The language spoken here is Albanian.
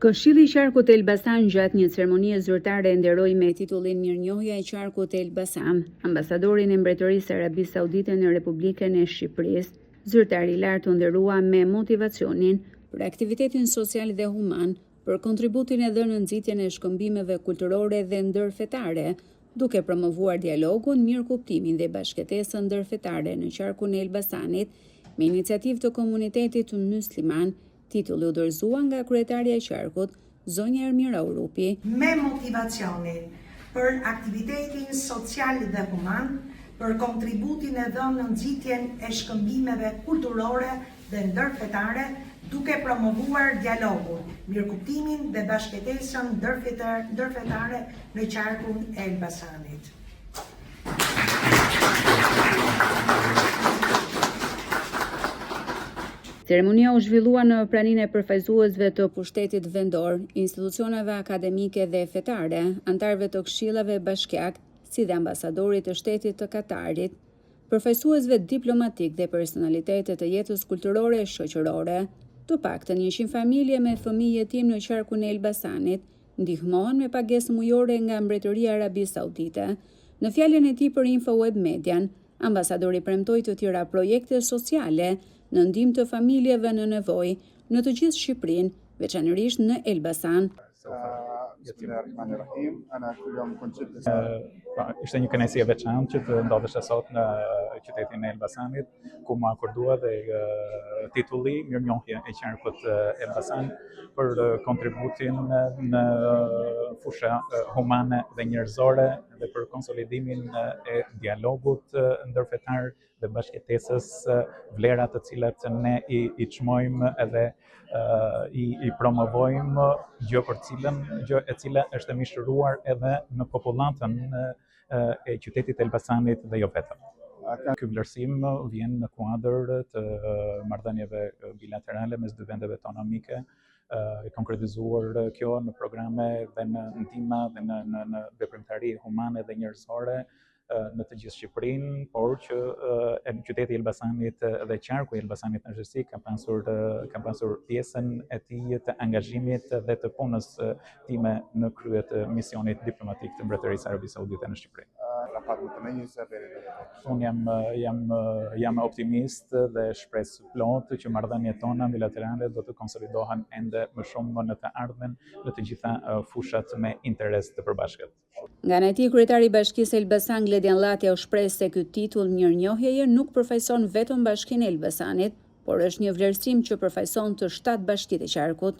Këshilli i Qarkut Elbasan gjatë një ceremonie zyrtare nderoi me titullin Mirënjohja e Qarkut Elbasan ambasadorin e Mbretërisë së Arabisë Saudite në Republikën e Shqipërisë. Zyrtari i lartë u nderua me motivacionin për aktivitetin social dhe human, për kontributin e dhënë në nxitjen e shkëmbimeve kulturore dhe ndërfetare, duke promovuar dialogun, mirëkuptimin dhe bashkëtesën ndërfetare në Qarkun e Elbasanit me iniciativë të komunitetit musliman. Titulli u dorëzua nga kryetaria e Qarkut, zonja Ermira Urupi. Me motivacionin për aktivitetin social dhe human, për kontributin e dhënë në nxitjen e shkëmbimeve kulturore dhe ndërfetare, duke promovuar dialogun, mirëkuptimin dhe bashkëtesën ndërfetare në Qarkun e Elbasanit. Ceremonia u zhvillua në praninë e përfaqësuesve të pushtetit vendor, institucioneve akademike dhe fetare, antarëve të këshillave bashkiak, si dhe ambasadorit të shtetit të Katarit, përfaqësuesve diplomatik dhe personalitetet të jetës kulturore e shoqërore. Të paktën 100 familje me fëmijë jetim në Qarkun e Elbasanit ndihmohen me pagesë mujore nga Mbretëria e Arabisë Saudite. Në fjalën e tij për InfoWeb Median, ambasadori premtoi të tjera projekte sociale në ndihmë të familjeve në nevojë në të gjithë Shqipërinë, veçanërisht në Elbasan. Ishte një kënaqësi e veçantë që të ndodhesh sot në qytetin e Elbasanit, ku më akordua dhe titulli Mirënjohja e Qarkut Elbasan për kontributin në fusha humane dhe njerëzore dhe për konsolidimin e dialogut ndërfetar dhe bashkëtesës, vlerat të cilat ne i çmojmë edhe i promovojmë, gjë e cila është mishëruar edhe në popullatën e qytetit Elbasanit dhe jo vetëm. Ky vlerësim vjen në kuadër të marrëdhënieve bilaterale mes dy vendeve tona mike, e konkretizuar kjo në programe dhe në ndihma dhe në veprimtari humane dhe njerëzore në të gjithë Shqipërinë, por që qyteti i Elbasanit dhe Qarku i Elbasanit në gjithësi ka pasur pjesën e tij të angazhimit dhe të punës time në krye të misionit diplomatik të Mbretërisë së Arabisë Saudite në Shqipëri. Unë jam optimist dhe shpres plot që marrëdhëniet tona bilaterale do të konsolidohen ende më shumë në të ardhmen në të gjitha fushat me interes të përbashkët. Nga ana e tij, kryetari i Bashkisë Elbasan Gledian Llatja u shpreh se ky titull Mirënjohjeje nuk përfaqëson vetëm Bashkinë e Elbasanit, por është një vlerësim që përfaqëson të 7 bashkitë e Qarkut.